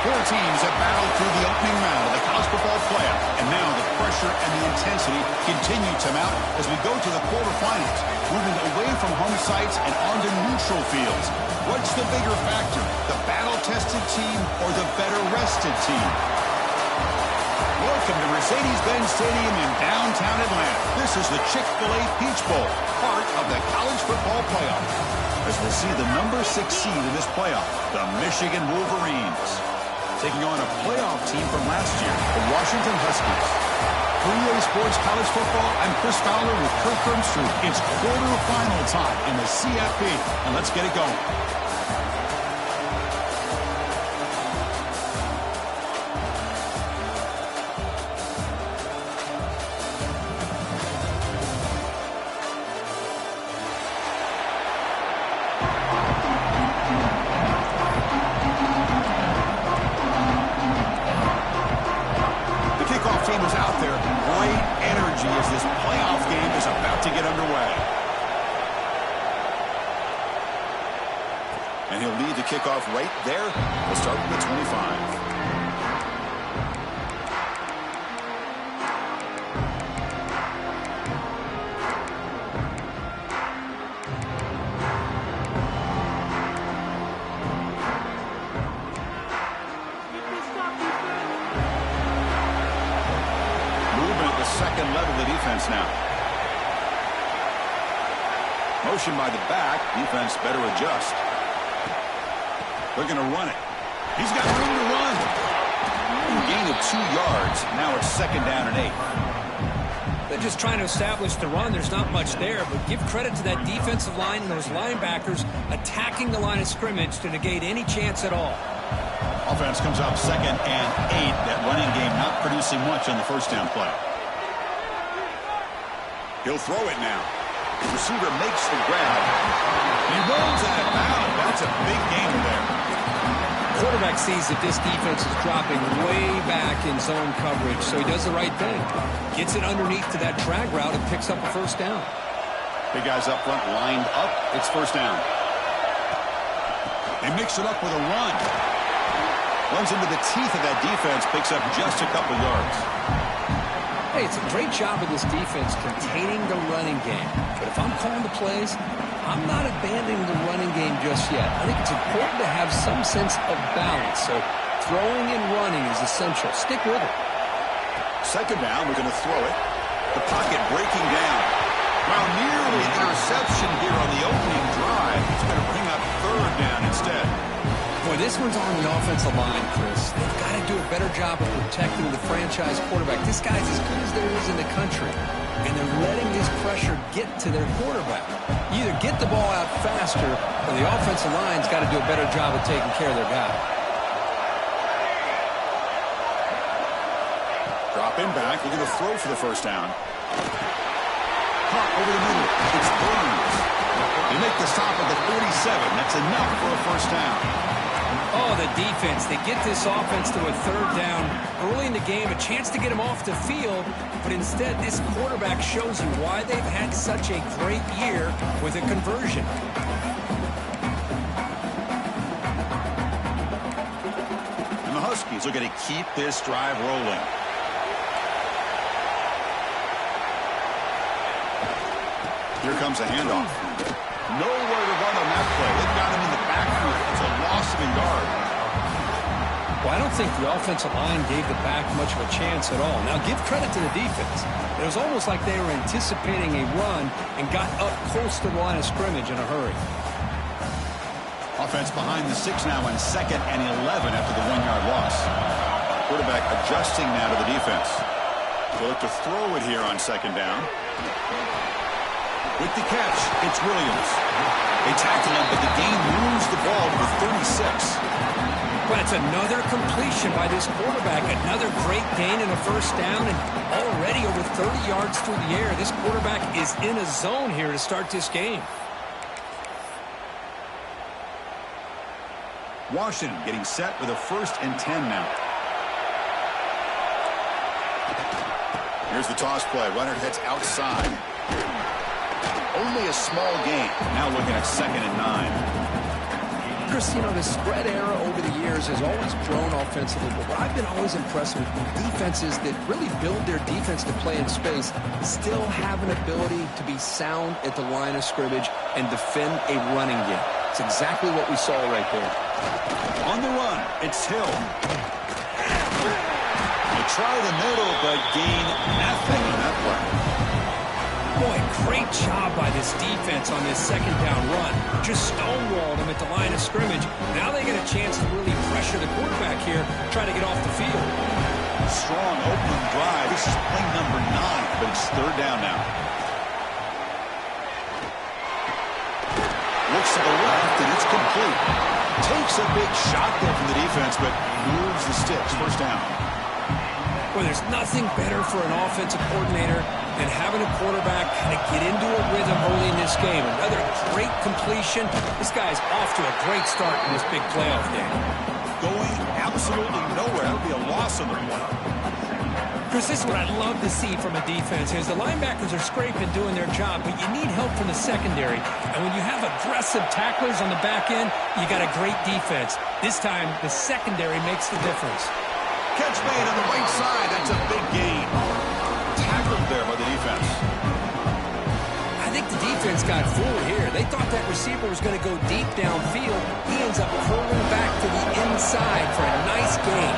Four teams have battled through the opening round of the college football playoff, and now the pressure and the intensity continue to mount as we go to the quarterfinals, moving away from home sites and onto neutral fields. What's the bigger factor, the battle-tested team or the better-rested team? Welcome to Mercedes-Benz Stadium in downtown Atlanta. This is the Chick-fil-A Peach Bowl, part of the college football playoff. As we'll see the number 6 seed in this playoff, the Michigan Wolverines, taking on a playoff team from last year, the Washington Huskies. For EA Sports College Football, I'm Chris Fowler with Kirk Grimstrud. It's quarterfinal time in the CFP, and let's get it going. And he'll lead the kickoff right there. We'll start with the 25. Movement at the second level of the defense now. Motion by the back. Defense better adjust. They're going to run it. He's got room to run. A gain of 2 yards. Now it's second down and 8. They're just trying to establish the run. There's not much there, but give credit to that defensive line and those linebackers attacking the line of scrimmage to negate any chance at all. Offense comes out second and 8. That running game not producing much on the first down play. He'll throw it now. The receiver makes the grab. He rolls out of bounds. That's a big gain there. Quarterback sees that this defense is dropping way back in zone coverage, so he does the right thing. Gets it underneath to that drag route and picks up a first down. Big guys up front lined up. It's first down. They mix it up with a run. Runs into the teeth of that defense, picks up just a couple yards. Hey, it's a great job of this defense containing the running game. But if I'm calling the plays, I'm not abandoning the running game just yet. I think it's important to have some sense of balance. So throwing and running is essential. Stick with it. Second down, we're going to throw it. The pocket breaking down. Well, nearly an interception here on the opening drive. It's going to bring up third down instead. Boy, this one's on the offensive line, Chris. They've got to do a better job of protecting the franchise quarterback. This guy's as good as there is in the country, and they're letting this pressure get to their quarterback. You either get the ball out faster, or the offensive line's got to do a better job of taking care of their guy. Drop in back. We're going to throw for the first down. caught over the middle. It's Burns. They make the stop at the 47. That's enough for a first down. Oh, the defense. They get this offense to a third down early in the game, a chance to get him off the field, but instead this quarterback shows you why they've had such a great year with a conversion. And the Huskies are going to keep this drive rolling. Here comes a handoff. Nowhere to run on that play. They've got him in the backfield. It's a loss of a yard. Well, I don't think the offensive line gave the back much of a chance at all. Now, give credit to the defense. It was almost like they were anticipating a run and got up close to the line of scrimmage in a hurry. Offense behind the 6 now on 2nd and 11 after the 1-yard loss. Quarterback adjusting now to the defense. They'll look to throw it here on 2nd down. With the catch, it's Williams. They tackle him, but the game moves the ball to the 36. But it's another completion by this quarterback. Another great gain in a first down, and already over 30 yards through the air. This quarterback is in a zone here to start this game. Washington getting set with a 1st and 10 now. Here's the toss play. Runner heads outside. Only a small gain. Now looking at 2nd and 9. Chris, you know, the spread era over the years has always grown offensively, but what I've been always impressed with defenses that really build their defense to play in space still have an ability to be sound at the line of scrimmage and defend a running game. It's exactly what we saw right there. On the run, it's Hill. They try the middle, but gain nothing on that play. Boy, great job by this defense on this 2nd down run. Just stonewalled him at the line of scrimmage. Now they get a chance to really pressure the quarterback here, try to get off the field. Strong opening drive. This is play number 9, but it's 3rd down now. Looks to the left, and it's complete. Takes a big shot there from the defense, but moves the sticks. First down. Well, there's nothing better for an offensive coordinator than having a quarterback kind of get into a rhythm early in this game. Another great completion. This guy's off to a great start in this big playoff game. Going absolutely nowhere. That would be a loss on the play. Chris, this is what I'd love to see from a defense is the linebackers are scraping, doing their job, but you need help from the secondary. And when you have aggressive tacklers on the back end, you got a great defense. This time, the secondary makes the difference. Catch made on the right side. That's a big gain. Tackled there by the defense. I think the defense got fooled here. They thought that receiver was going to go deep downfield. He ends up curling back to the inside for a nice gain.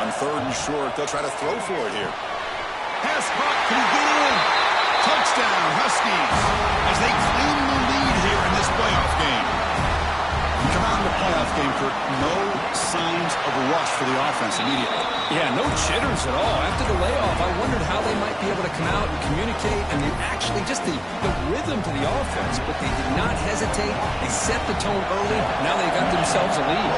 On 3rd and short, they'll try to throw for it here. Pass caught. Can he get in? Touchdown, Huskies, as they claim the lead here in this playoff game. Come out in the playoff game, Kirk, no signs of a rush for the offense immediately. Yeah, no jitters at all. After the layoff, I wondered how they might be able to come out and communicate and actually just the rhythm to the offense, but they did not hesitate. They set the tone early. Now they got themselves a lead.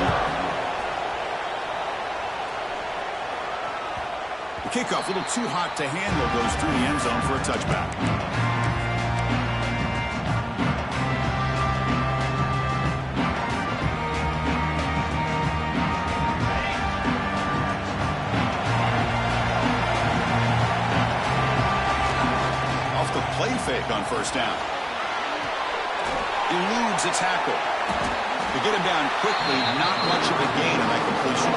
The kickoff, a little too hot to handle, goes through the end zone for a touchback. Play fake on 1st down. Eludes a tackle. To get him down quickly, not much of a gain on that completion.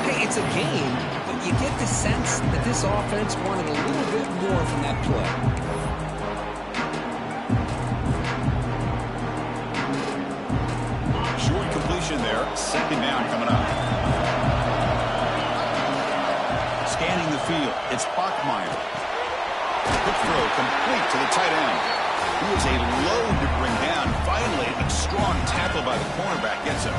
Hey, it's a gain, but you get the sense that this offense wanted a little bit more from that play. Short completion there. 2nd down coming up. Scanning the field. It's Bachmeier. Quick throw complete to the tight end. He was a load to bring down. Finally, a strong tackle by the cornerback gets him.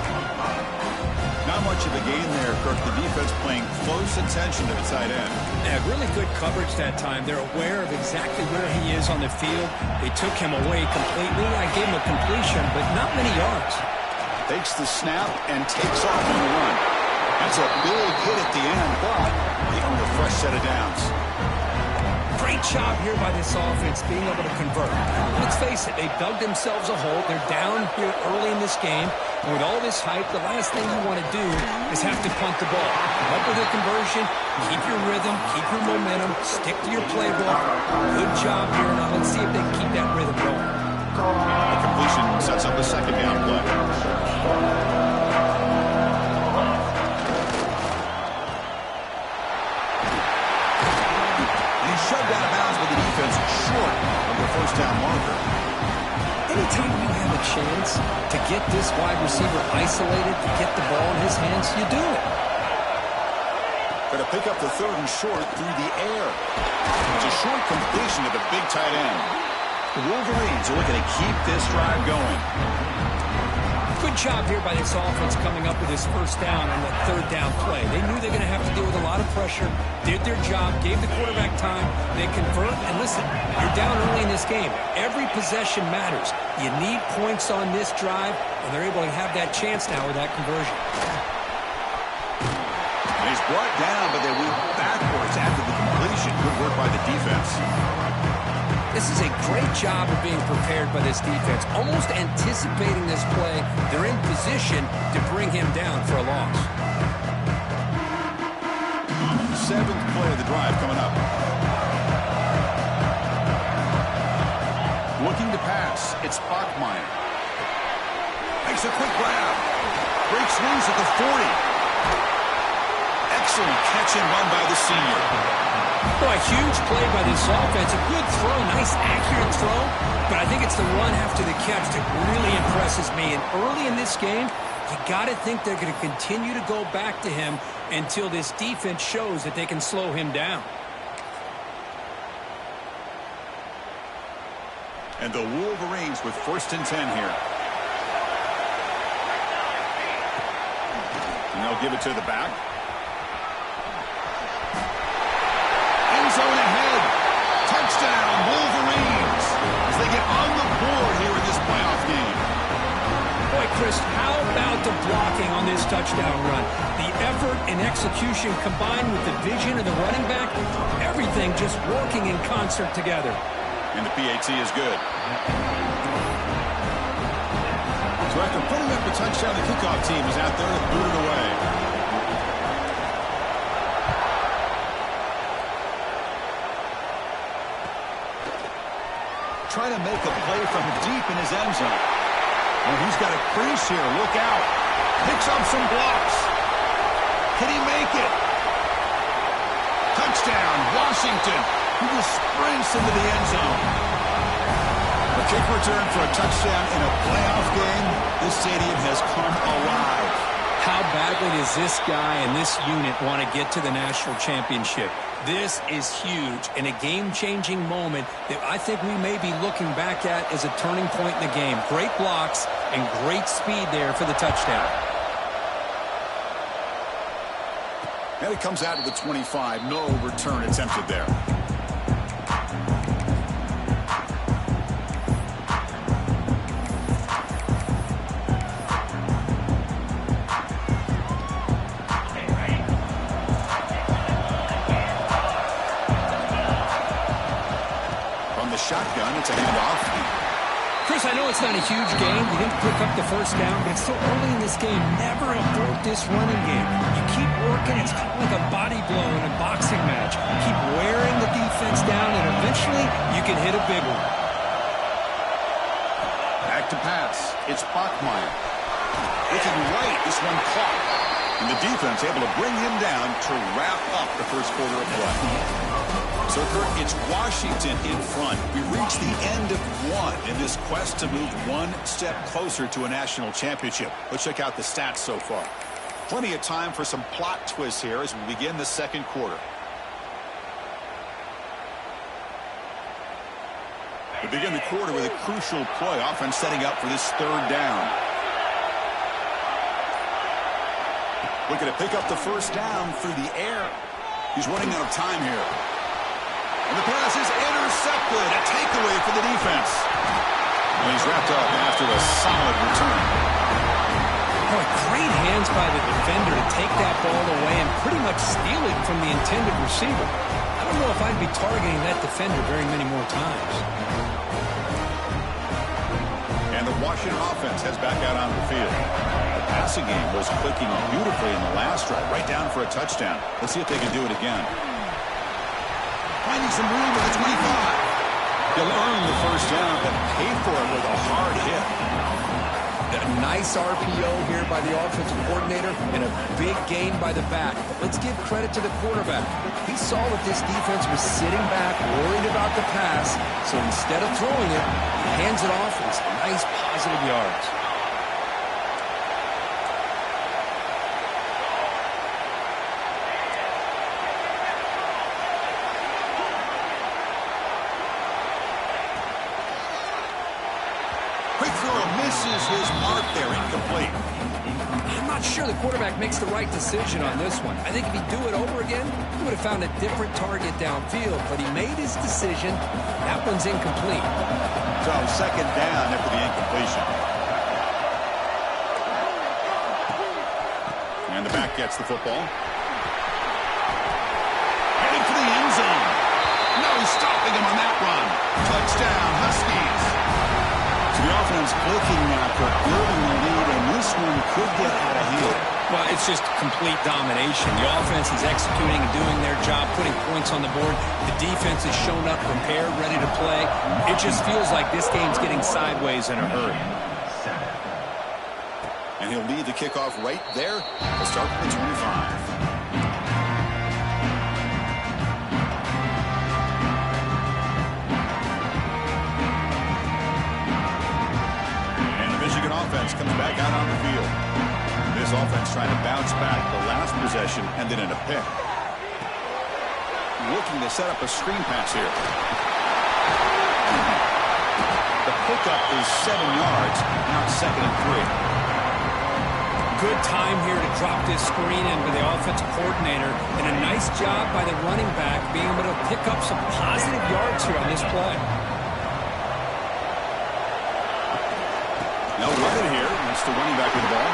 Not much of a gain there, Kirk. The defense paying close attention to the tight end. Yeah, really good coverage that time. They're aware of exactly where he is on the field. They took him away completely. I gave him a completion, but not many yards. Takes the snap and takes off on the run. That's a big hit at the end, but they don't have a fresh set of downs. Great job here by this offense being able to convert. Let's face it, they dug themselves a hole. They're down here early in this game. And with all this hype, the last thing you want to do is have to punt the ball. Come up with a conversion, keep your rhythm, keep your momentum, stick to your playbook. Good job here. Now let's see if they can keep that rhythm going. The completion sets up a second down play. Shoved out of bounds with the defense short of the first down marker. Anytime you have a chance to get this wide receiver isolated, to get the ball in his hands, you do it. Going to pick up the third and short through the air. It's a short completion to the big tight end. The Wolverines are looking to keep this drive going. Good job here by this offense coming up with this first down on that third down play. They knew they're going to have to deal with a lot of pressure, did their job, gave the quarterback time, they convert, and listen, you're down early in this game. Every possession matters. You need points on this drive, and they're able to have that chance now with that conversion. And he's brought down, but they went backwards after the completion. Good work by the defense. This is a great job of being prepared by this defense. Almost anticipating this play, they're in position to bring him down for a loss. Seventh play of the drive coming up. Looking to pass. It's Bachmeier. Makes a quick grab. Breaks loose at the 40. Excellent catch and run by the senior. Oh, a huge play by this offense. A good throw, nice accurate throw. But I think it's the run after the catch that really impresses me. And early in this game, you got to think they're going to continue to go back to him until this defense shows that they can slow him down. And the Wolverines with 1st and 10 here. And they'll give it to the back. Zone ahead. Touchdown, Wolverines, as they get on the board here in this playoff game. Boy, Chris, how about the blocking on this touchdown run? The effort and execution combined with the vision of the running back, everything just working in concert together. And the PAT is good. So after putting up a touchdown, the kickoff team is out there to boot it away. Trying to make a play from deep in his end zone. Oh, he's got a crease here. Look out. Picks up some blocks. Can he make it? Touchdown, Washington. He just sprints into the end zone. A kick return for a touchdown in a playoff game. This stadium has come alive. How badly does this guy and this unit want to get to the national championship? This is huge and a game-changing moment that I think we may be looking back at as a turning point in the game. Great blocks and great speed there for the touchdown. And it comes out to the 25. No return attempted there. Shotgun, it's a handoff. Chris, I know it's not a huge game. You didn't pick up the first down, but it's so early in this game. Never abort this running game. You keep working. It's kind of like a body blow in a boxing match. Keep wearing the defense down, and eventually you can hit a big one. Back to pass. It's Bachmeier. Looking right, this one caught. And the defense able to bring him down to wrap up the first quarter of play. So, Kurt, it's Washington in front. We reached the end of one in this quest to move one step closer to a national championship. Let's check out the stats so far. Plenty of time for some plot twists here as we begin the second quarter. We begin the quarter with a crucial play, offense setting up for this third down. Looking to pick up the first down through the air. He's running out of time here. And the pass is intercepted. A takeaway for the defense. And he's wrapped up after a solid return. Boy, great hands by the defender to take that ball away and pretty much steal it from the intended receiver. I don't don't know if I'd be targeting that defender very many more times. And the Washington offense heads back out on the field. The passing game was clicking beautifully in the last drive, right down for a touchdown. Let's see if they can do it again. Finding some room at the 25. He'll earn the first down, but pay for it with a hard hit. A nice RPO here by the offensive coordinator and a big gain by the back. Let's give credit to the quarterback. He saw that this defense was sitting back, worried about the pass, so instead of throwing it, he hands it off with some nice positive yards. Quick throw misses his mark there, incomplete. I'm not sure the quarterback makes the right decision on this one. I think if he'd do it over again, he would have found a different target downfield, but he made his decision. That one's incomplete. So second down after the incompletion. And the back gets the football. Heading for the end zone. No stopping him on that run. Touchdown, Huskies. So the offense clicking after building the lead, and this one could get out of hand. Well, it's just complete domination. The offense is executing and doing their job, putting points on the board. The defense has shown up prepared, ready to play. It just feels like this game's getting sideways in a hurry. And he'll lead the kickoff right there. We'll start with the 25. Offense comes back out on the field. This offense trying to bounce back the last possession and then in a pick. Looking to set up a screen pass here. The pickup is 7 yards. Now it's 2nd and 3. Good time here to drop this screen in by the offensive coordinator, and a nice job by the running back being able to pick up some positive yards here on this play. No running here. That's the running back with the ball.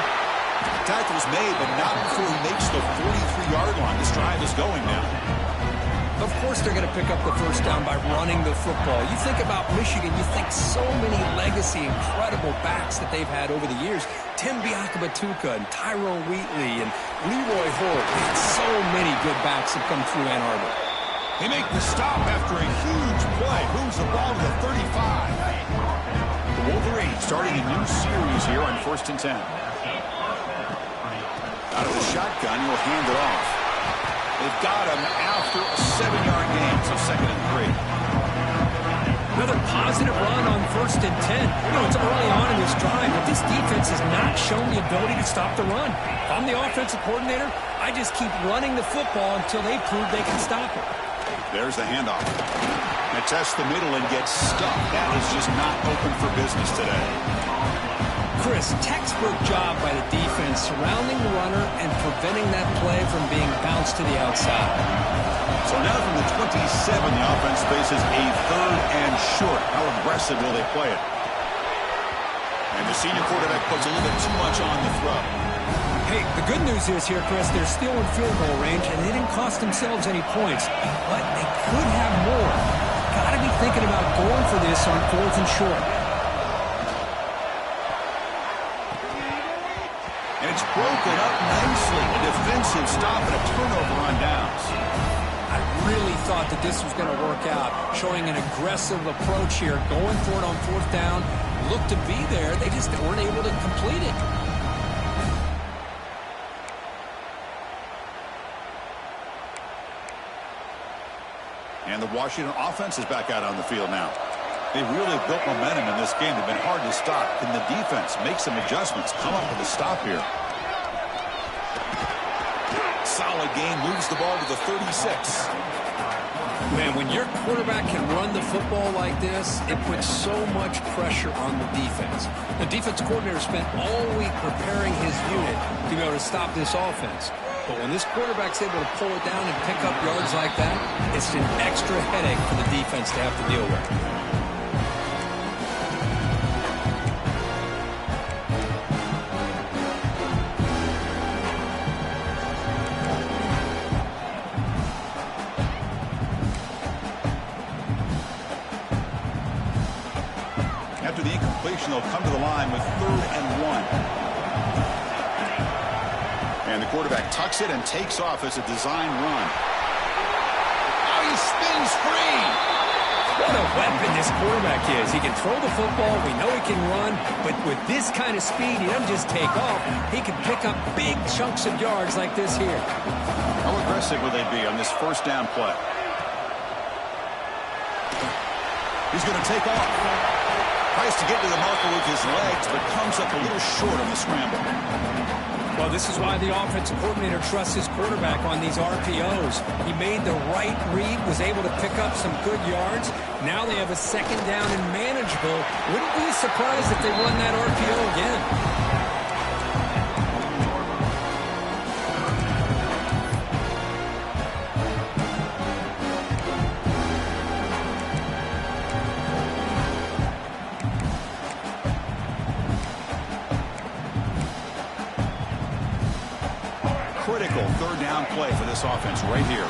Tackle's made, but not before he makes the 43-yard line. This drive is going now. Of course they're going to pick up the first down by running the football. You think about Michigan, you think so many legacy, incredible backs that they've had over the years. Tim Biakabatuka and Tyrone Wheatley and Leroy Hort. So many good backs have come through Ann Arbor. They make the stop after a huge play. Moves the ball to the 35. The Wolverines starting a new series here on 1st and 10. Out of the shotgun, he'll hand it off. They've got him after a 7-yard gain, so 2nd and 3. Another positive run on 1st and 10. You know, it's early on in this drive, but this defense has not shown the ability to stop the run. If I'm the offensive coordinator, I just keep running the football until they prove they can stop it. There's the handoff. They test the middle and get stuck. That is just not open for business today. Chris, textbook job by the defense surrounding the runner and preventing that play from being bounced to the outside. So now from the 27, the offense faces a 3rd and short. How aggressive will they play it? And the senior quarterback puts a little bit too much on the throw. Hey, the good news is here, Chris, they're still in field goal range, and they didn't cost themselves any points. But they could have more. Got to be thinking about going for this on 4th and short. And it's broken up nicely. A defensive stop and a turnover on downs. I really thought that this was going to work out, showing an aggressive approach here, going for it on 4th down. Looked to be there. They just weren't able to complete it. And the Washington offense is back out on the field now. They've really built momentum in this game. They've been hard to stop. Can the defense make some adjustments, come up with a stop here? Solid game, moves the ball to the 36. Man, when your quarterback can run the football like this, it puts so much pressure on the defense. The defense coordinator spent all week preparing his unit to be able to stop this offense. But when this quarterback's able to pull it down and pick up yards like that, it's an extra headache for the defense to have to deal with. and they'll come to the line with 3rd and 1. And the quarterback tucks it and takes off as a design run. Now he spins free. What a weapon this quarterback is. He can throw the football. We know he can run. But with this kind of speed, he doesn't just take off. He can pick up big chunks of yards like this here. How aggressive will they be on this 1st down play? He's going to take off. Tries to get to the marker with his legs, but comes up a little short on the scramble. Well, this is why the offensive coordinator trusts his quarterback on these RPOs. He made the right read, was able to pick up some good yards. Now they have a 2nd down and manageable. Wouldn't be surprised if they run that RPO again. Critical 3rd down play for this offense right here.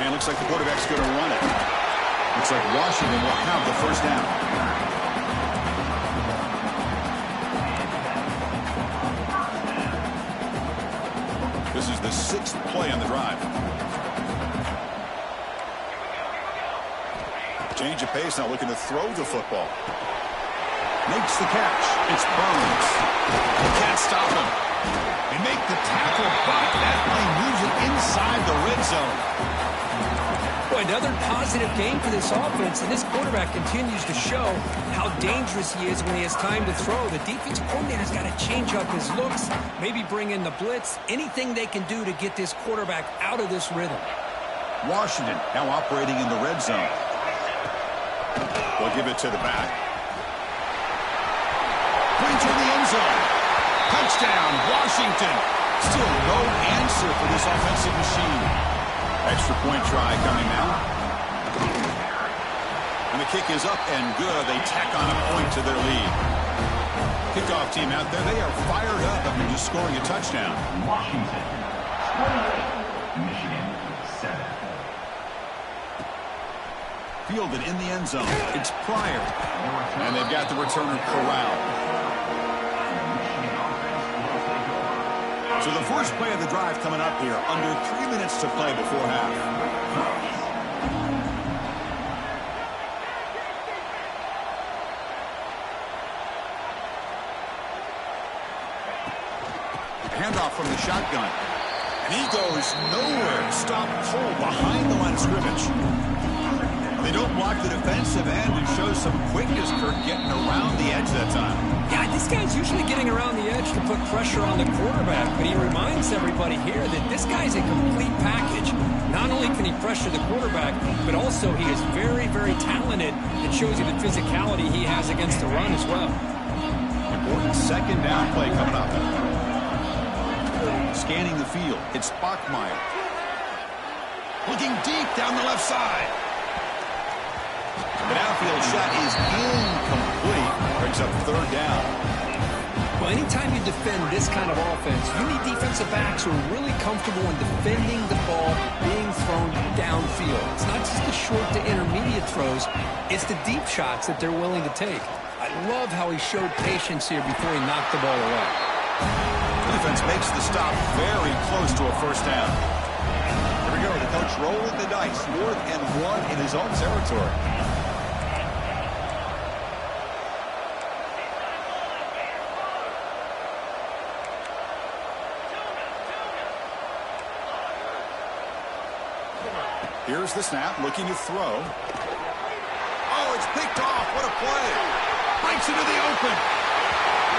And looks like the quarterback's going to run it. Looks like Washington will have the 1st down. This is the 6th play on the drive. Change of pace, now looking to throw the football. Makes the catch. It's Burns. They can't stop him. They make the tackle, but that play moves it inside the red zone. Boy, another positive game for this offense, and this quarterback continues to show how dangerous he is when he has time to throw. The defensive coordinator's got to change up his looks, maybe bring in the blitz, anything they can do to get this quarterback out of this rhythm. Washington now operating in the red zone. They'll give it to the back. Brings in the end zone. Touchdown, Washington. Still no answer for this offensive machine. Extra point try coming now. And the kick is up and good. They tack on a point to their lead. Kickoff team out there, they are fired up after just scoring a touchdown. Washington, 28, Michigan, 7. Fielded in the end zone. It's Pryor. And they've got the returner corralled. So the first play of the drive coming up here. Under 3 minutes to play before half. Handoff from the shotgun. And he goes nowhere. Stop cold behind the line of scrimmage. They don't block the defensive end and show some quickness, Kirk, getting around the edge that time. Yeah, this guy's usually getting around the edge to put pressure on the quarterback, but he reminds everybody here that this guy's a complete package. Not only can he pressure the quarterback, but also he is very, very talented. It shows you the physicality he has against the run as well. Important 2nd down play coming up. Scanning the field, it's Bachmeier. Looking deep down the left side. The downfield shot is incomplete. Brings up 3rd down. Well, anytime you defend this kind of offense, you need defensive backs who are really comfortable in defending the ball being thrown downfield. It's not just the short to intermediate throws. It's the deep shots that they're willing to take. I love how he showed patience here before he knocked the ball away. The defense makes the stop very close to a 1st down. Here we go. The coach rolling the dice. 4th and 1 in his own territory. Here's the snap, looking to throw. Oh, it's picked off. What a play. Breaks into the open.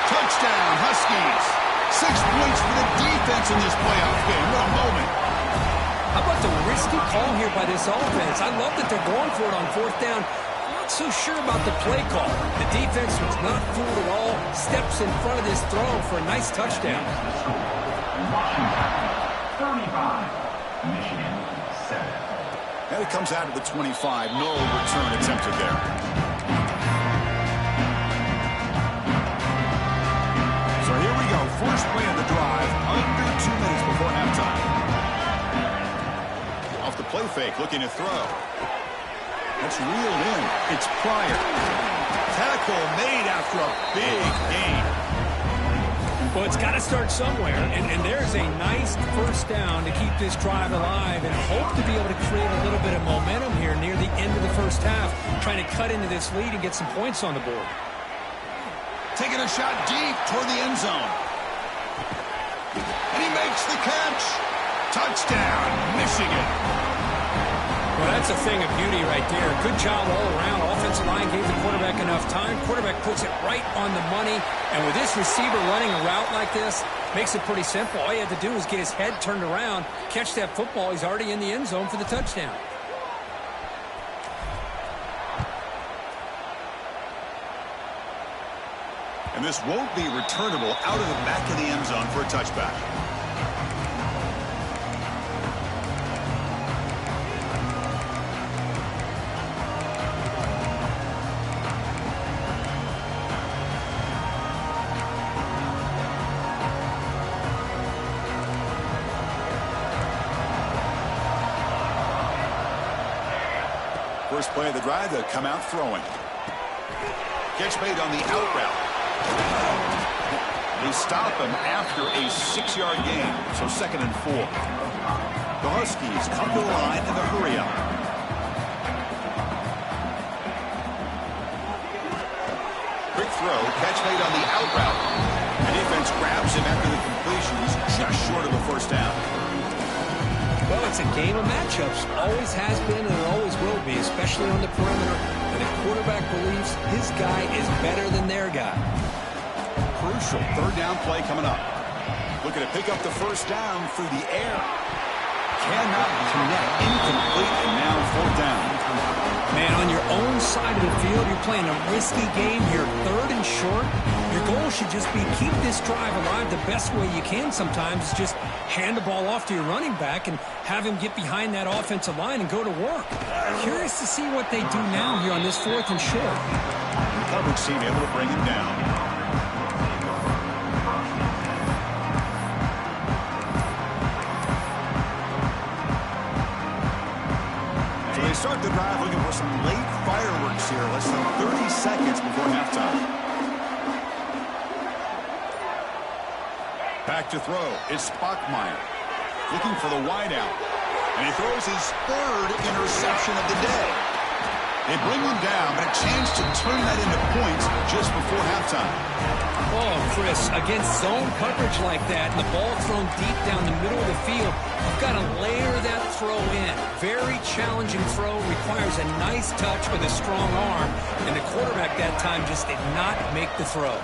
Touchdown, Huskies. 6 points for the defense in this playoff game. What a moment. How about the risky call here by this offense? I love that they're going for it on 4th down. I'm not so sure about the play call. The defense was not fooled at all. Steps in front of this throw for a nice touchdown. Washington, 35, Michigan, 7. And it comes out of the 25. No return attempted there. So here we go. First play of the drive. Under 2 minutes before halftime. Off the play fake. Looking to throw. That's reeled in. It's Pryor. Tackle made after a big gain. Well, it's got to start somewhere, and there's a nice first down to keep this drive alive and hope to be able to create a little bit of momentum here near the end of the first half, trying to cut into this lead and get some points on the board. Taking a shot deep toward the end zone. And he makes the catch. Touchdown, Michigan. Well, that's a thing of beauty right there. Good job all around. Offensive line gave the quarterback enough time. Quarterback puts it right on the money. And with this receiver running a route like this, makes it pretty simple. All you have to do is get his head turned around, catch that football. He's already in the end zone for the touchdown. And this won't be returnable out of the back of the end zone for a touchback. First play of the drive, they'll come out throwing. Catch made on the out route. They stop him after a 6-yard gain, so 2nd and 4. The Huskies come to the line in the hurry up. Quick throw, catch made on the out route. The defense grabs him after the completion. He's just short of a first down. Well, it's a game of matchups. Always has been and it always will be, especially on the perimeter. And the quarterback believes his guy is better than their guy. Crucial 3rd down play coming up. Looking to pick up the first down through the air. Cannot connect. Incomplete, and now 4th down. Man, on your own side of the field, you're playing a risky game here. 3rd and short. Your goal should just be keep this drive alive the best way you can sometimes. Is just hand the ball off to your running back and have him get behind that offensive line and go to work. Curious to see what they do now here on this 4th and short. The coverage team able to bring him down. So they start the drive looking for some late fireworks here. Less than 30 seconds before halftime. Back to throw. It's Spockmeyer. Looking for the wideout. And he throws his 3rd interception of the day. They bring him down, but a chance to turn that into points just before halftime. Oh, Chris, against zone coverage like that, and the ball thrown deep down the middle of the field, you've got to layer that throw in. Very challenging throw, requires a nice touch with a strong arm, and the quarterback that time just did not make the throw.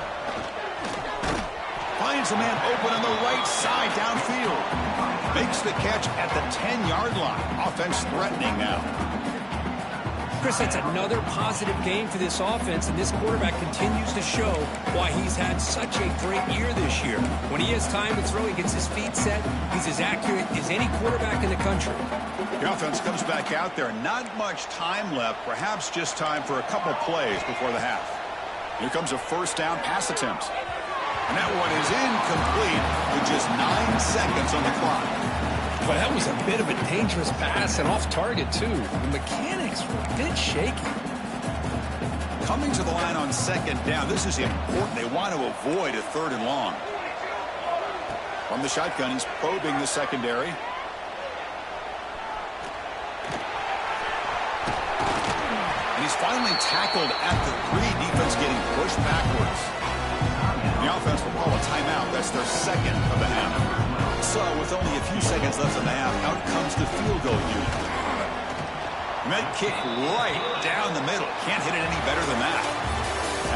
Finds a man open on the right side downfield. Makes the catch at the 10-yard line. Offense threatening now. Chris, that's another positive game for this offense, and this quarterback continues to show why he's had such a great year this year. When he has time to throw, he gets his feet set. He's as accurate as any quarterback in the country. The offense comes back out there. Not much time left. Perhaps just time for a couple plays before the half. Here comes a first down pass attempt. And that one is incomplete with just 9 seconds on the clock. Well, that was a bit of a dangerous pass and off target, too. The mechanics were a bit shaky. Coming to the line on 2nd down, this is important. They want to avoid a 3rd and long. From the shotgun, he's probing the secondary. And he's finally tackled at the 3. Defense getting pushed backwards. The offense will call a timeout. That's their 2nd of the half. So with only a few seconds left in the half, out comes the field goal unit. And that kick right down the middle. Can't hit it any better than that.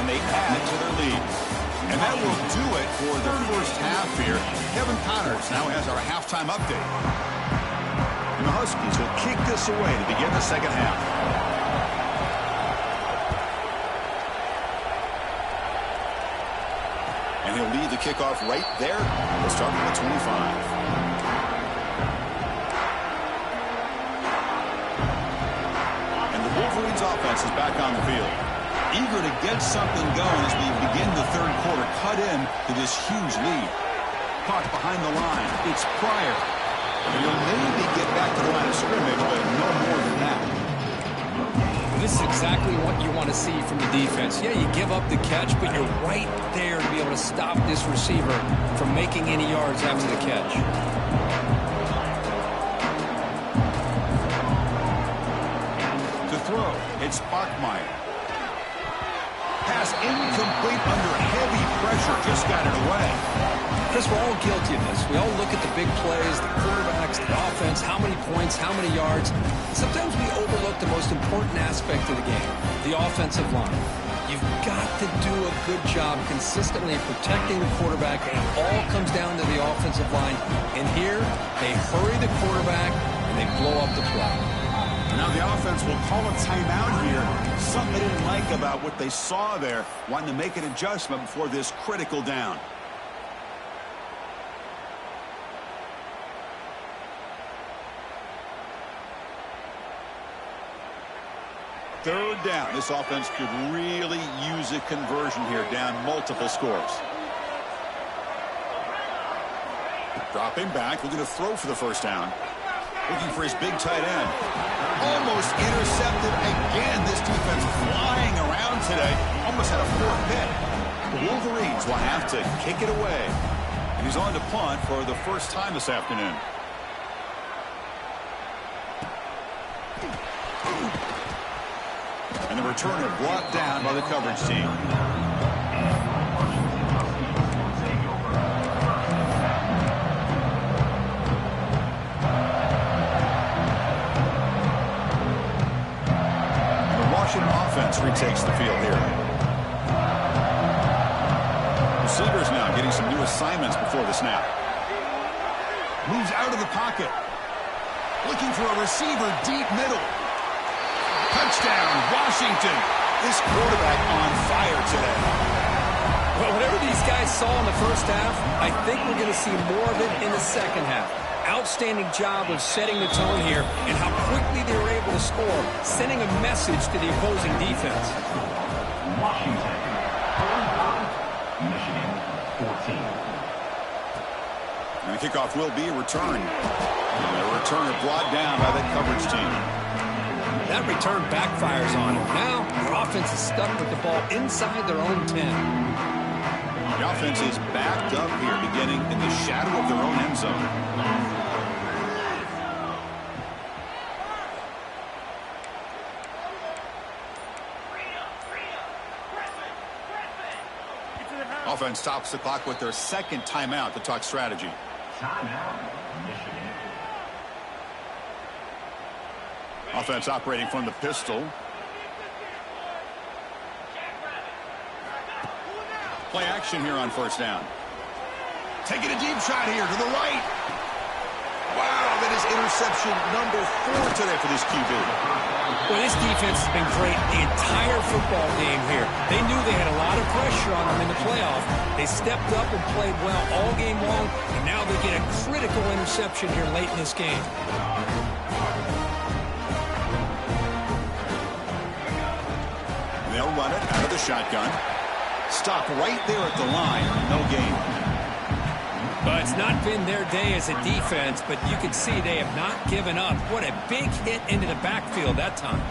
And they add to their lead. And that will do it for the first half here. Kevin Connors now has our halftime update. And the Huskies will kick this away to begin the second half. And he'll lead the kickoff right there. We'll start from the 25. And the Wolverines offense is back on the field. Eager to get something going as we begin the 3rd quarter. Cut in to this huge lead. Caught behind the line. It's Pryor. And he'll maybe get back to the line of scrimmage, but no more than that. This is exactly what you want to see from the defense. Yeah, you give up the catch, but you're right there to be able to stop this receiver from making any yards after the catch. To throw, it's Bachmeier. Pass incomplete under heavy pressure. Just got it away. Chris, we're all guilty of this. We all look at the big plays, the quarterbacks, the offense, how many points, how many yards. Sometimes we overlook the most important aspect of the game, the offensive line. You've got to do a good job consistently protecting the quarterback, and it all comes down to the offensive line. And here, they hurry the quarterback, and they blow up the play. Now the offense will call a timeout here. Something they didn't like about what they saw there, wanting to make an adjustment before this critical down. Third down. This offense could really use a conversion here, down multiple scores. Dropping back, looking to throw for the first down. Looking for his big tight end. Almost intercepted again. This defense flying around today. Almost had a fourth pick. The Wolverines will have to kick it away. And he's on to punt for the first time this afternoon. And the returner brought down by the coverage team. The Washington offense retakes the field here. Receivers now getting some new assignments before the snap. Moves out of the pocket. Looking for a receiver deep middle. Touchdown, Washington. This quarterback on fire today. Well, whatever these guys saw in the first half, I think we're going to see more of it in the second half. Outstanding job of setting the tone here and how quickly they were able to score, sending a message to the opposing defense. Washington, third down, Michigan, 14. And the kickoff will be returned. And the returner brought down by that coverage team. That return backfires on him. Now, their offense is stuck with the ball inside their own 10. The offense is backed up here, beginning in the shadow of their own end zone. Offense stops the clock with their second timeout to talk strategy. Timeout, Michigan. Offense operating from the pistol. Play action here on first down. Taking a deep shot here to the right. Wow, that is interception number 4 today for this QB. Well, this defense has been great the entire football game here. They knew they had a lot of pressure on them in the playoff. They stepped up and played well all game long, and now they get a critical interception here late in this game. They'll run it out of the shotgun. Stop right there at the line. No gain. Well, it's not been their day as a defense, but you can see they have not given up. What a big hit into the backfield that time.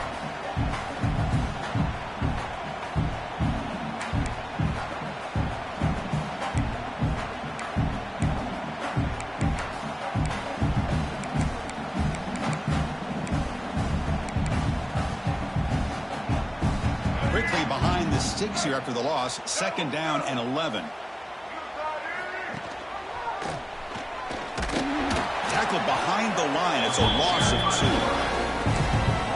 Quickly behind the sticks here after the loss. Second down and 11. Tackled behind the line. It's a loss of 2.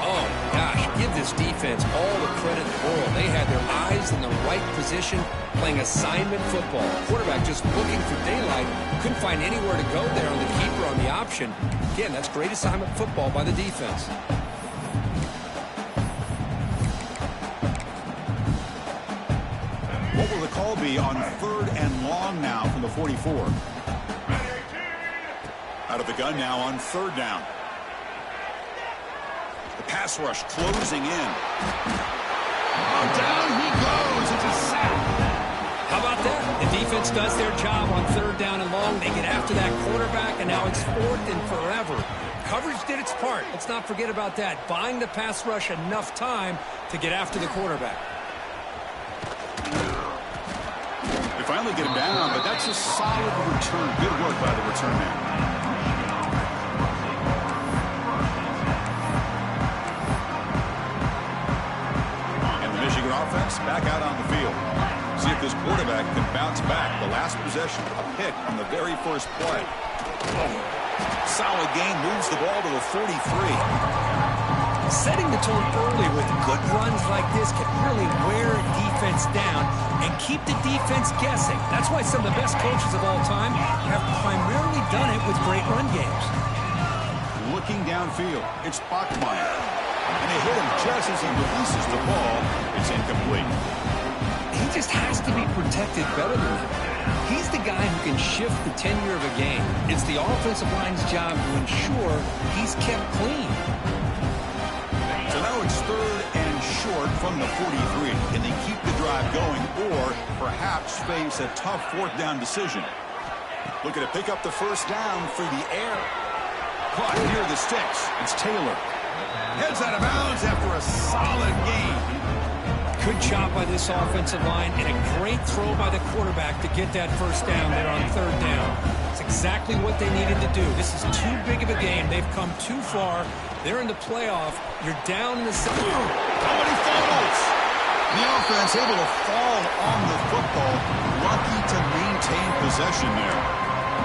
Oh, gosh, give this defense all the credit in the world. They had their eyes in the right position, playing assignment football. Quarterback just looking for daylight. Couldn't find anywhere to go there on the keeper on the option. Again, that's great assignment football by the defense. What will the call be on third and long now from the 44? Out of the gun now on third down. The pass rush closing in. Oh, down he goes. It's a sack. How about that? If defense does their job on 3rd down and long. They get after that quarterback, and now it's 4th and forever. Coverage did its part. Let's not forget about that. Buying the pass rush enough time to get after the quarterback. They finally get him down, but that's a solid return. Good work by the return man. And the Michigan offense back out on the field. See if this quarterback can bounce back. The last possession, a pick on the very first play. Solid gain, moves the ball to the 43. Setting the tone early with good runs like this can really wear a defense down and keep the defense guessing. That's why some of the best coaches of all time have primarily done it with great run games. Looking downfield, it's Bachmeier. And they hit him just as he releases the ball. It's incomplete. He just has to be protected better than that. He's the guy who can shift the tenure of a game. It's the offensive line's job to ensure he's kept clean. So now it's 3rd and short from the 43. Can they keep the drive going or perhaps face a tough 4th down decision? Looking to pick up the 1st down through the air. Caught near the sticks. It's Taylor. Heads out of bounds after a solid gain. Good job by this offensive line and a great throw by the quarterback to get that 1st down there on 3rd down. It's exactly what they needed to do. This is too big of a game. They've come too far. They're in the playoff. You're down in the second. How many fumbles? The offense able to fall on the football. Lucky to maintain possession there.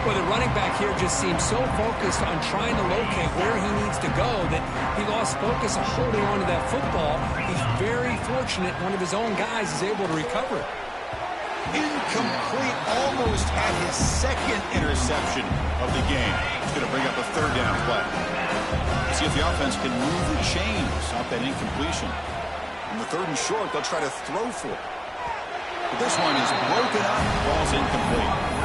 Well, the running back here just seems so focused on trying to locate where he needs to go that he lost focus of holding on to that football. He's very fortunate one of his own guys is able to recover it. Incomplete, almost had his 2nd interception of the game. He's going to bring up a 3rd down play. See if the offense can move the chains off that incompletion. In the 3rd and short, they'll try to throw for it. But this one is broken up. Ball's incomplete.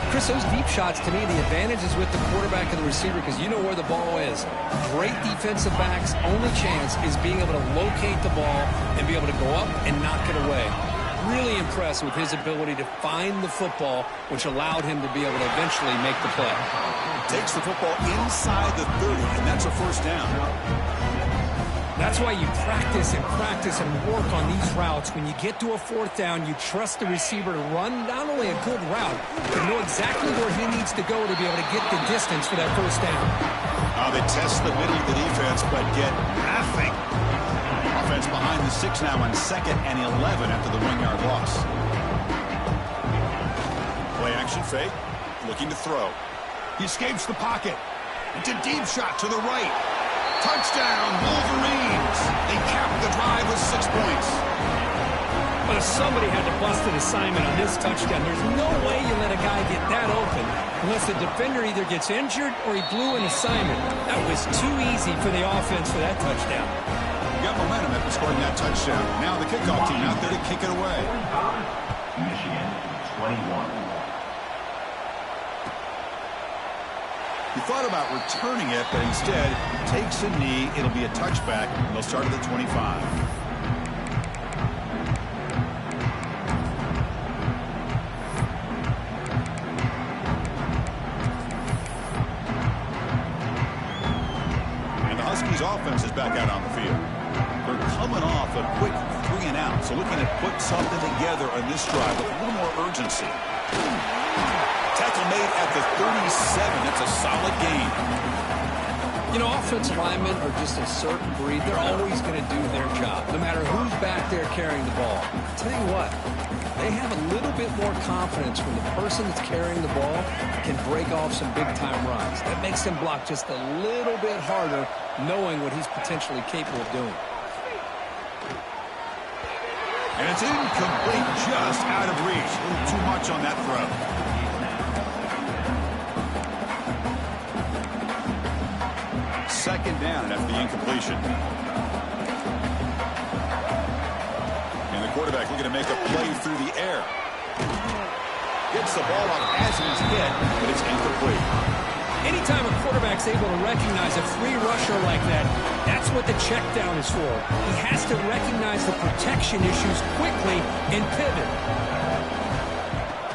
Chris, those deep shots, to me, the advantage is with the quarterback and the receiver because you know where the ball is. Great defensive backs' only chance is being able to locate the ball and be able to go up and knock it away. Really impressed with his ability to find the football, which allowed him to be able to eventually make the play. Takes the football inside the 30, and that's a 1st down. That's why you practice and work on these routes. When you get to a 4th down, you trust the receiver to run not only a good route, but know exactly where he needs to go to be able to get the distance for that 1st down. They test the middle of the defense, but get nothing. Offense behind the 6 now on 2nd and 11 after the 1-yard loss. Play action fake, looking to throw. He escapes the pocket. It's a deep shot to the right. Touchdown, Wolverines. They capped the drive with 6 points. But if somebody had to bust an assignment on this touchdown, there's no way you let a guy get that open unless the defender either gets injured or he blew an assignment. That was too easy for the offense for that touchdown. Got momentum after scoring that touchdown. Now the kickoff team out there to kick it away. Michigan, 21. He thought about returning it, but instead takes a knee. It'll be a touchback. They'll start at the 25. And the Huskies offense is back out on the field. They're coming off a quick 3 and out, so looking to put something together on this drive with a little more urgency. Tackle made at the 37. That's a solid gain. You know, offensive linemen are just a certain breed. They're always going to do their job, no matter who's back there carrying the ball. I'll tell you what, they have a little bit more confidence when the person that's carrying the ball can break off some big-time runs. That makes them block just a little bit harder, knowing what he's potentially capable of doing. And it's incomplete, just out of reach. A little too much on that throw. Second down after the incompletion. And the quarterback looking to make a play through the air. Gets the ball up as he's hit, but it's incomplete. Anytime a quarterback's able to recognize a free rusher like that, that's what the check down is for. He has to recognize the protection issues quickly and pivot.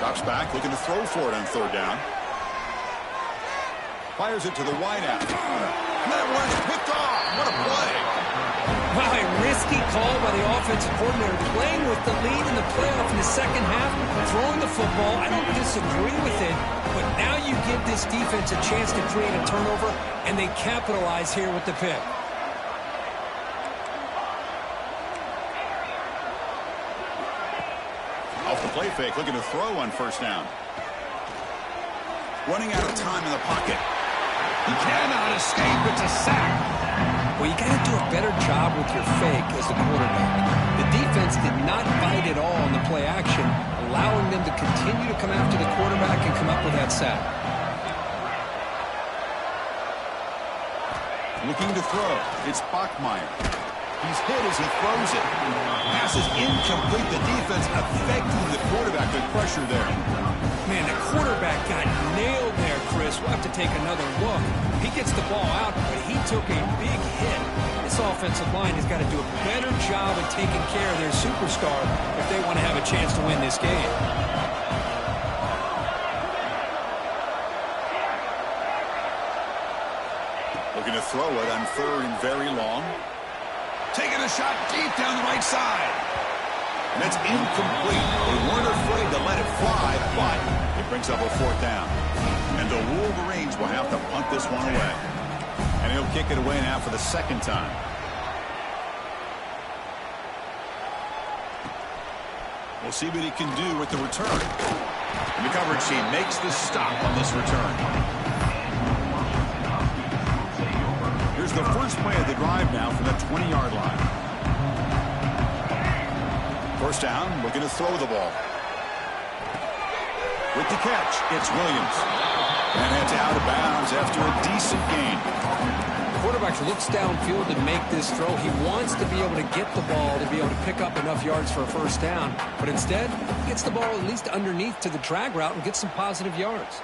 Drops back, looking to throw for it on third down. Fires it to the wideout. That one's picked off. What a play. Wow, a risky call by the offensive coordinator, playing with the lead in the playoff in the second half, throwing the football. I don't disagree with it, but now you give this defense a chance to create a turnover, and they capitalize here with the pick. Off the play fake, looking to throw on first down. Running out of time in the pocket. He cannot escape. It's a sack. Well, you got to do a better job with your fake as the quarterback. The defense did not bite at all on the play action, allowing them to continue to come after the quarterback and come up with that sack. Looking to throw. It's Bachmeier. He's hit as he throws it. Pass is incomplete. The defense affecting the quarterback with pressure there. Man, the quarterback got nailed there, Chris. We'll have to take another look. He gets the ball out, but he took a big hit. This offensive line has got to do a better job of taking care of their superstar if they want to have a chance to win this game. Looking to throw it on third and very long. Taking a shot deep down the right side. And that's incomplete. They weren't afraid to let it fly, but it brings up a fourth down. And the Wolverines will have to punt this one away. And he'll kick it away now for the second time. We'll see what he can do with the return. And the coverage team makes the stop on this return. Here's the first play of the drive now from the 20-yard line. First down, looking to throw the ball. With the catch, it's Williams. And that's out of bounds after a decent gain. The quarterback looks downfield to make this throw. He wants to be able to get the ball to be able to pick up enough yards for a first down. But instead, he gets the ball at least underneath to the drag route and gets some positive yards.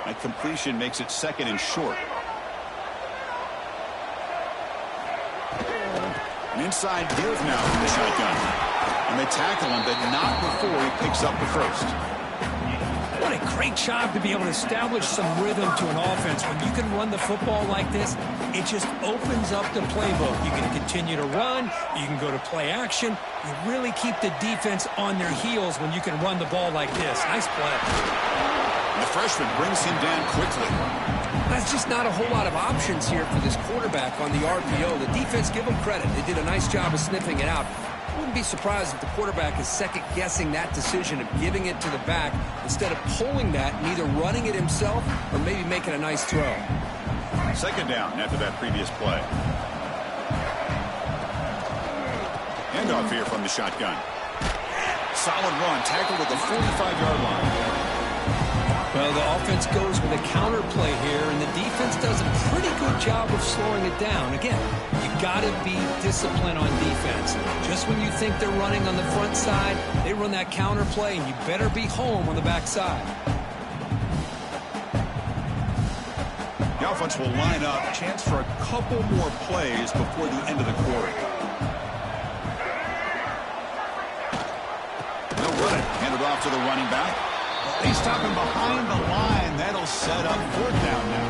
That completion makes it second and short. An inside give now from the shotgun. And they tackle him, but not before he picks up the first. What a great job to be able to establish some rhythm to an offense. When you can run the football like this, it just opens up the playbook. You can continue to run. You can go to play action. You really keep the defense on their heels when you can run the ball like this. Nice play. The freshman brings him down quickly. That's just not a whole lot of options here for this quarterback on the RPO. The defense, give them credit. They did a nice job of sniffing it out. I wouldn't be surprised if the quarterback is second-guessing that decision of giving it to the back instead of pulling that and either running it himself or maybe making a nice throw. Second down after that previous play. Handoff here from the shotgun. Solid run, tackled at the 45-yard line. Well, the offense goes with a counter play here, and the defense does a pretty good job of slowing it down. Again, you got to be disciplined on defense. Just when you think they're running on the front side, they run that counter play, and you better be home on the back side. The offense will line up. Chance for a couple more plays before the end of the quarter. They'll run it. Hand it off to the running back. They stop him behind the line. That'll set up fourth down now.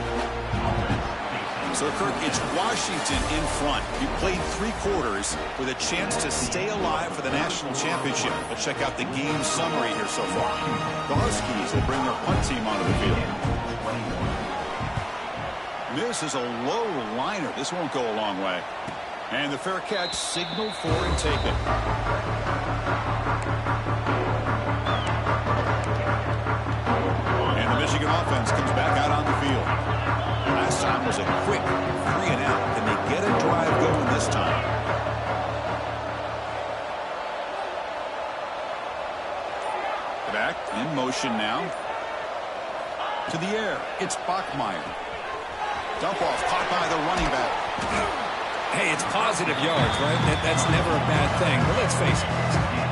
So, Kirk, it's Washington in front. He played 3 quarters with a chance to stay alive for the national championship. Let's check out the game summary here so far. The Huskies will bring their punt team onto the field. This is a low liner. This won't go a long way. And the fair catch signaled for and taken. And the Michigan offense comes back out on the field. Last time was a quick 3-and-out. Can they get a drive going this time? Back in motion now. To the air. It's Bachmeier. Dump off caught by the running back. Hey, it's positive yards, right? That's never a bad thing. But let's face it,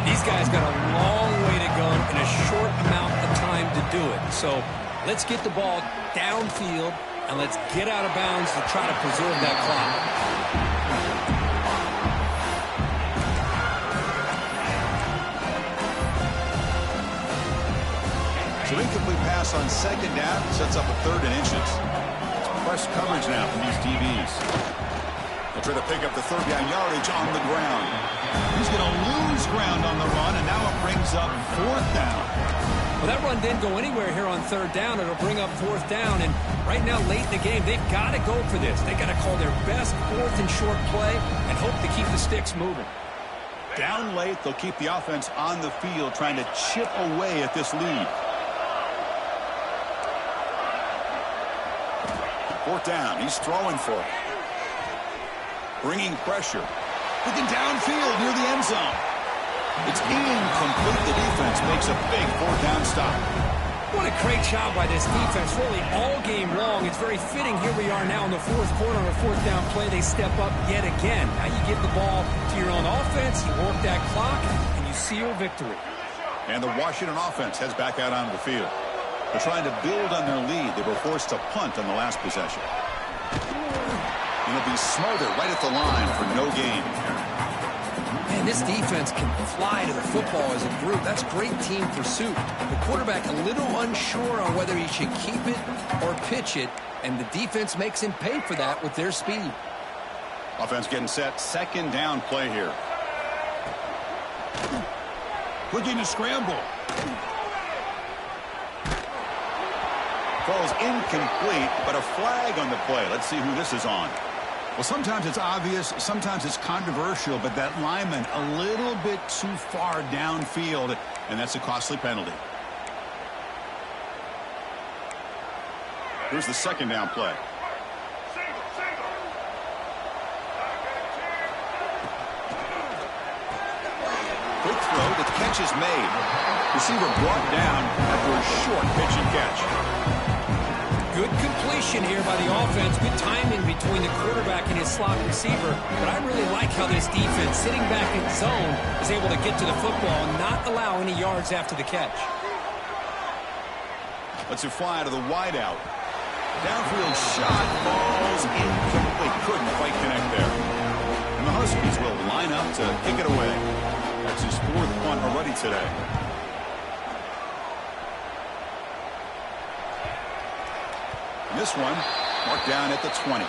these guys got a long way to go in a short amount of time to do it. So let's get the ball downfield and let's get out of bounds to try to preserve that clock. So incomplete pass on second down sets up a third and inches. It's press coverage now from these DBs. They'll try to pick up the third down yardage on the ground. He's going to lose ground on the run, and now it brings up fourth down. Well, that run didn't go anywhere here on third down. It'll bring up fourth down, and right now, late in the game, they've got to go for this. They've got to call their best fourth and short play and hope to keep the sticks moving. Down late, they'll keep the offense on the field, trying to chip away at this lead. Fourth down, he's throwing for it. Bringing pressure. Looking downfield near the end zone. It's incomplete. The defense makes a big fourth down stop. What a great job by this defense, really all game long. It's very fitting. Here we are now in the fourth quarter on a fourth down play. They step up yet again. Now you give the ball to your own offense, you work that clock, and you seal victory. And the Washington offense heads back out onto the field. They're trying to build on their lead. They were forced to punt on the last possession. And it'll be smothered right at the line for no gain. Man, this defense can fly to the football as a group. That's great team pursuit. The quarterback a little unsure on whether he should keep it or pitch it, and the defense makes him pay for that with their speed. Offense getting set. Second down play here. Looking to scramble. Falls incomplete, but a flag on the play. Let's see who this is on. Well, sometimes it's obvious, sometimes it's controversial, but that lineman a little bit too far downfield, and that's a costly penalty. Here's the second down play. Quick throw, the catch is made. Receiver brought down after a short pitch and catch. Good completion here by the offense. Good timing between the quarterback and his slot receiver. But I really like how this defense, sitting back in zone, is able to get to the football and not allow any yards after the catch. Lets it fly to the wideout. Downfield shot falls incomplete. Couldn't quite connect there. And the Huskies will line up to kick it away. That's his fourth punt already today. This one marked down at the 20.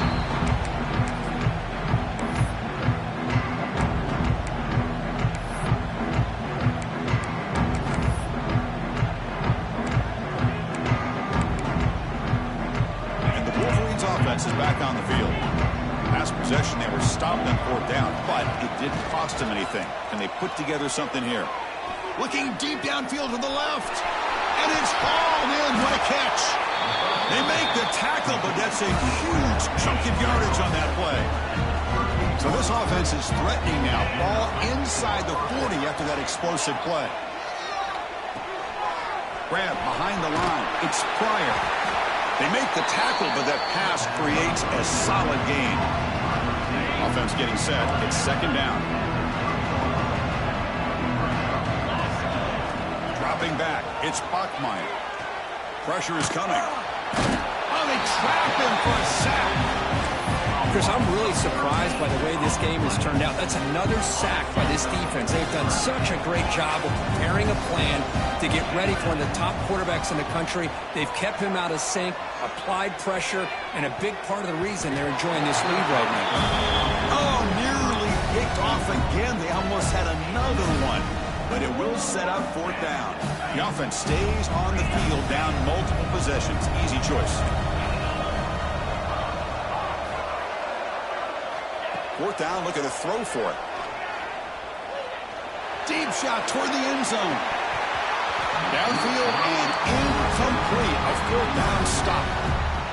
And the Wolverines offense is back on the field. Last possession, they were stopped on fourth down, but it didn't cost them anything. Can they put together something here? Looking deep downfield to the left. And it's hauled in. What a catch. They make the tackle, but that's a huge chunk of yardage on that play. So this offense is threatening now. Ball inside the 40 after that explosive play. Grab behind the line. It's Pryor. They make the tackle, but that pass creates a solid gain. Offense getting set. It's second down. Dropping back. It's Bachmeier. Pressure is coming. Oh, they trap him for a sack. Chris, I'm really surprised by the way this game has turned out. That's another sack by this defense. They've done such a great job of preparing a plan to get ready for one of the top quarterbacks in the country. They've kept him out of sync, applied pressure, and a big part of the reason they're enjoying this lead right now. Oh, nearly picked off again. They almost had another one. But it will set up fourth down. The offense stays on the field down multiple possessions. Easy choice. Fourth down, looking to throw for it. Deep shot toward the end zone. Downfield and incomplete. A fourth down stop.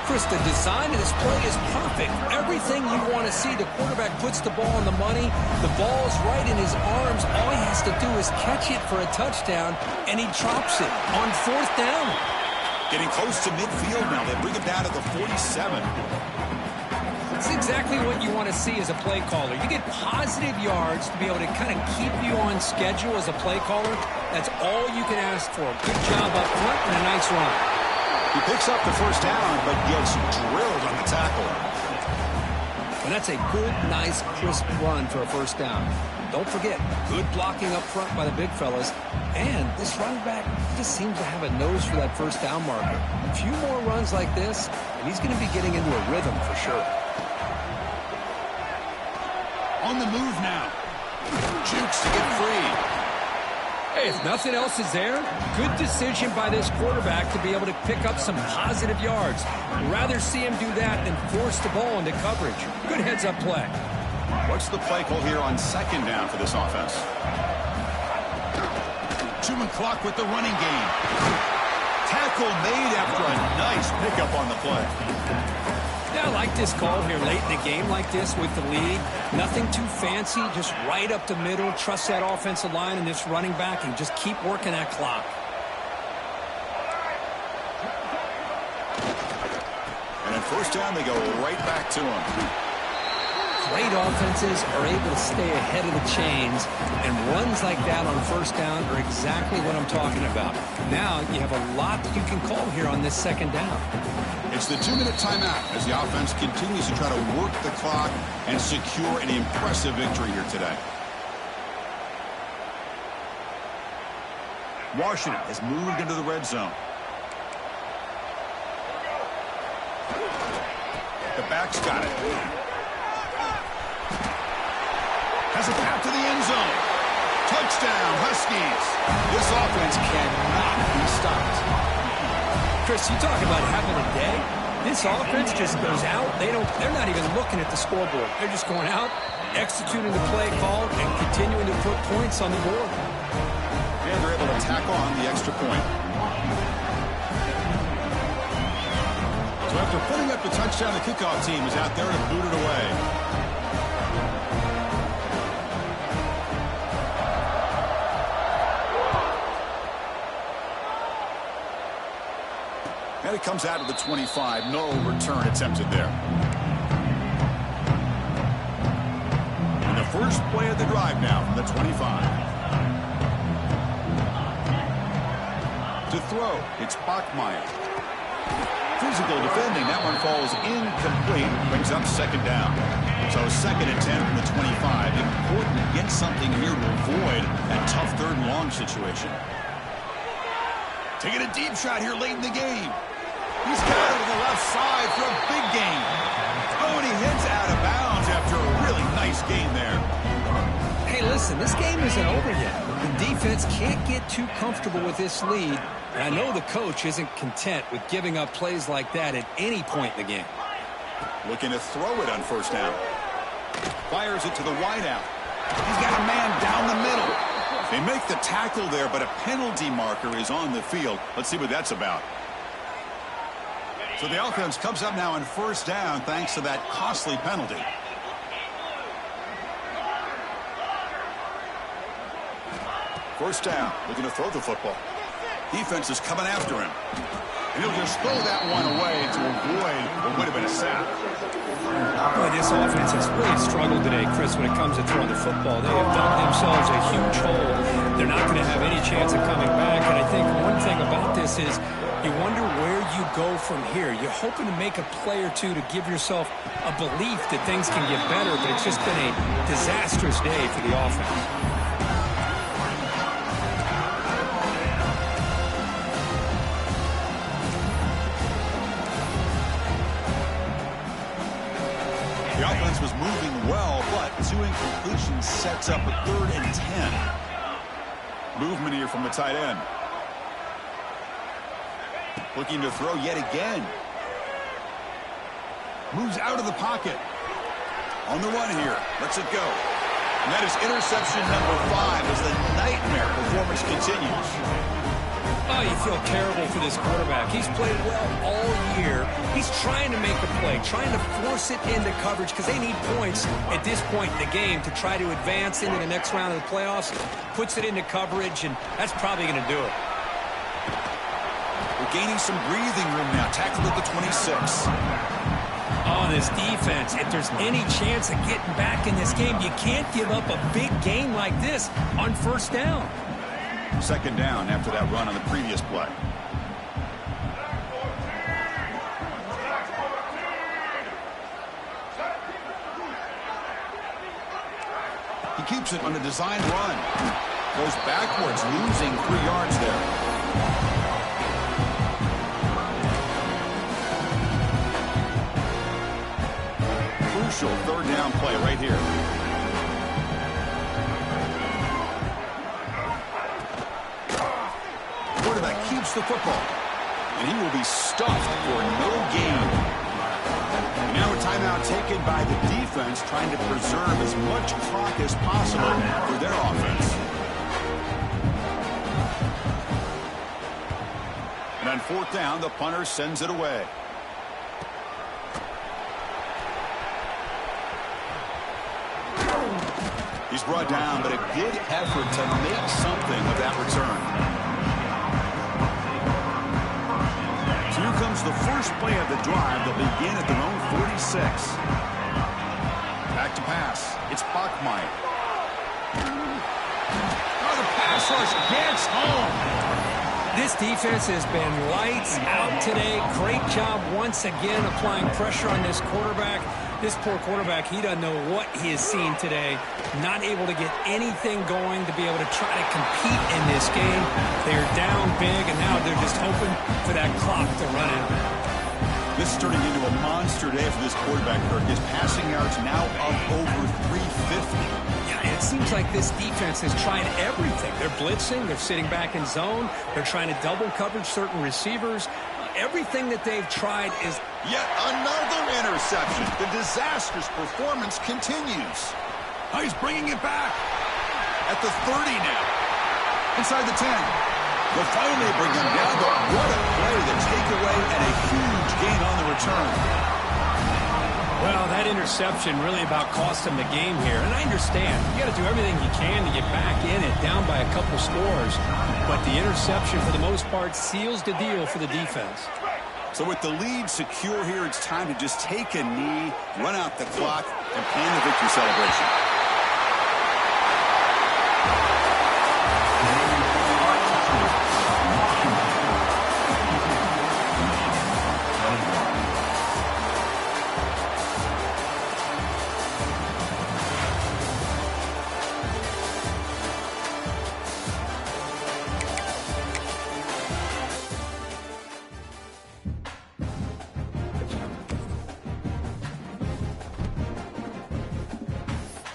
Chris, the design of this play is perfect. Everything you want to see. The quarterback puts the ball on the money. The ball is right in his arms. All he has to do is catch it for a touchdown, and he drops it on fourth down. Getting close to midfield now. They bring him down to the 47. It's exactly what you want to see as a play caller. You get positive yards to be able to kind of keep you on schedule as a play caller. That's all you can ask for. Good job up front and a nice run. He picks up the first down, but gets drilled on the tackle. And that's a good, nice, crisp run for a first down. Don't forget, good blocking up front by the big fellas. And this running back just seems to have a nose for that first down marker. A few more runs like this, and he's going to be getting into a rhythm for sure. On the move now. Jukes to get free. Hey, if nothing else is there, good decision by this quarterback to be able to pick up some positive yards. Rather see him do that than force the ball into coverage. Good heads-up play. What's the play call here on second down for this offense? Chewing clock with the running game. Tackle made after a nice pickup on the play. Yeah, I like this call here late in the game like this with the lead. Nothing too fancy, just right up the middle. Trust that offensive line and this running back and just keep working that clock. And at first down, they go right back to him. Great offenses are able to stay ahead of the chains, and runs like that on first down are exactly what I'm talking about. Now you have a lot that you can call here on this second down. It's the 2-minute timeout as the offense continues to try to work the clock and secure an impressive victory here today. Washington has moved into the red zone. The back's got it. Has a path to the end zone. Touchdown, Huskies. This offense cannot be stopped. Chris, you talk about having a day. This offense just goes out. They're not even looking at the scoreboard. They're just going out, executing the play call, and continuing to put points on the board. And they're able to tack on the extra point. So after putting up the touchdown, the kickoff team is out there to boot it away. And it comes out of the 25. No return attempted there. And the first play of the drive now from the 25. To throw, it's Bachmeier. Physical defending. That one falls incomplete. Brings up second down. So second and 10 from the 25. Important to get something here to avoid that tough third and long situation. Taking a deep shot here late in the game. He's got it to the left side for a big gain. Oh, and he heads out of bounds after a really nice gain there. Hey, listen, this game isn't over yet. The defense can't get too comfortable with this lead, and I know the coach isn't content with giving up plays like that at any point in the game. Looking to throw it on first down. Fires it to the wideout. He's got a man down the middle. They make the tackle there, but a penalty marker is on the field. Let's see what that's about. So the offense comes up now on first down thanks to that costly penalty. First down, looking to throw the football. Defense is coming after him. And he'll just throw that one away to avoid what would have been a sack. Boy, this offense has really struggled today, Chris, when it comes to throwing the football. They have dug themselves a huge hole. They're not going to have any chance of coming back. And I think one thing about this is you wonder where you go from here. You're hoping to make a play or two to give yourself a belief that things can get better, but it's just been a disastrous day for the offense. The offense was moving well, but two incompletions sets up a 3rd and 10. Movement here from the tight end. Looking to throw yet again. Moves out of the pocket. On the run here. Lets it go. And that is interception number 5 as the nightmare performance continues. Oh, you feel terrible for this quarterback. He's played well all year. He's trying to make a play, trying to force it into coverage because they need points at this point in the game to try to advance into the next round of the playoffs. Puts it into coverage, and that's probably going to do it. We're gaining some breathing room now. Tackled at the 26. Oh, this defense, if there's any chance of getting back in this game, you can't give up a big game like this on first down. Second down after that run on the previous play. keeps it on a designed run. Goes backwards, losing 3 yards there. Crucial third down play right here. Quarterback keeps the football. And he will be stuffed for no gain. And now a timeout taken by the defense, trying to preserve as much clock as possible for their offense. And on 4th down, the punter sends it away. He's brought down, but a good effort to make something of that return. So here comes the first play of the drive. They'll begin at their own 46. Back to pass. It's Bachmeier. Oh, the pass rush gets home. This defense has been lights out today. Great job once again applying pressure on this quarterback. This poor quarterback, he doesn't know what he has seen today. Not able to get anything going to be able to try to compete in this game. They're down big, and now they're just hoping for that clock to run out. This is turning into a monster day for this quarterback, Kirk. His passing yards now up over 350. Yeah, it seems like this defense has tried everything. They're blitzing. They're sitting back in zone. They're trying to double coverage certain receivers. Everything that they've tried is... Yet another interception. The disastrous performance continues. Oh, he's bringing it back. At the 30 now. Inside the 10. They'll finally bring him down, but what a play. The takeaway and a huge gain on the return. Well, that interception really about cost him the game here. And I understand. You got to do everything you can to get back in it, down by a couple scores. But the interception, for the most part, seals the deal for the defense. So with the lead secure here, it's time to just take a knee, run out the clock, and plan the victory celebration.